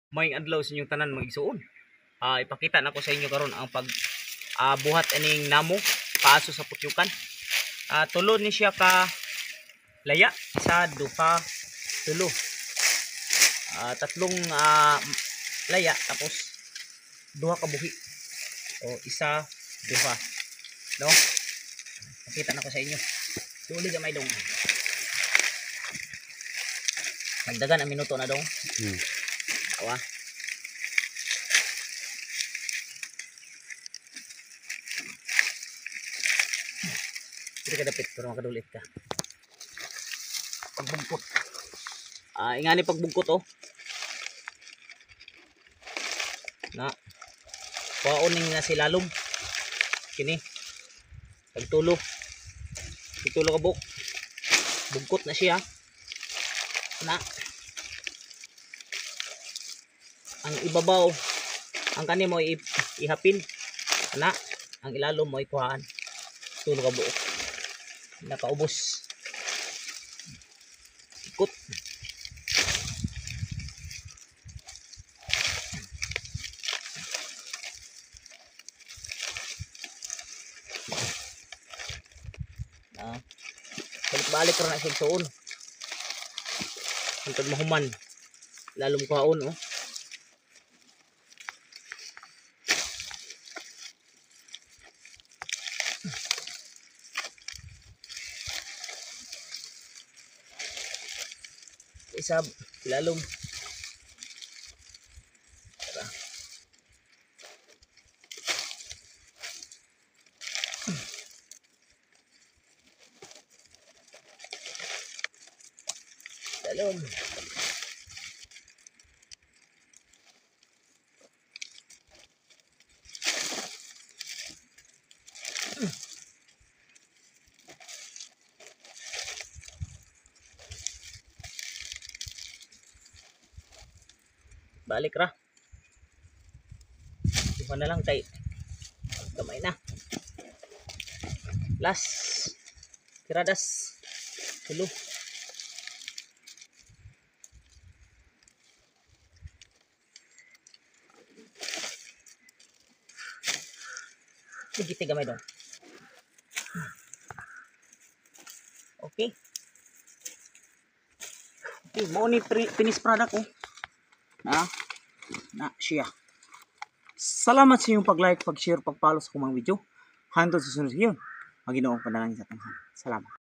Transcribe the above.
May adlaw sa inyong tanan mga igsoon. Ipakita na ko sa inyo karon ang pag buhat aning namo paaso sa putyukan. Tulo ni siya ka laya, isa, duha, tulo. Tatlong laya tapos duha ka buhi. O isa, duha. No? Pakita na ko sa inyo. Duli gamay dong. Magdagan ang minuto na dong. Awa. Hindi ka dapit pero makadulit ka. Pagbungkot. Ingani pagbungkot oh. Na. Pauning na si lalom. Kini. Pagtulo. Pagtulo ka buk. Bungkot na siya. Na. Ang ibabaw ang kani mo ihapin ana ang ilalom mo ikuhaan tulo ka buok nakaubos ikot balik-balik ra na siya suon hangtod mahuman lalom kuhaon oh. Isa lalom lalom balik ra iba na lang kay kamay na last tiradas tulo sige gamay dong okay mo ni finished product oh na siya. Salamat sa inyong pag-like, pag-share, pag-follow sa kumang video. Hangtod sa sunod yun. Maginoong panalangin sa tanghal. Salamat.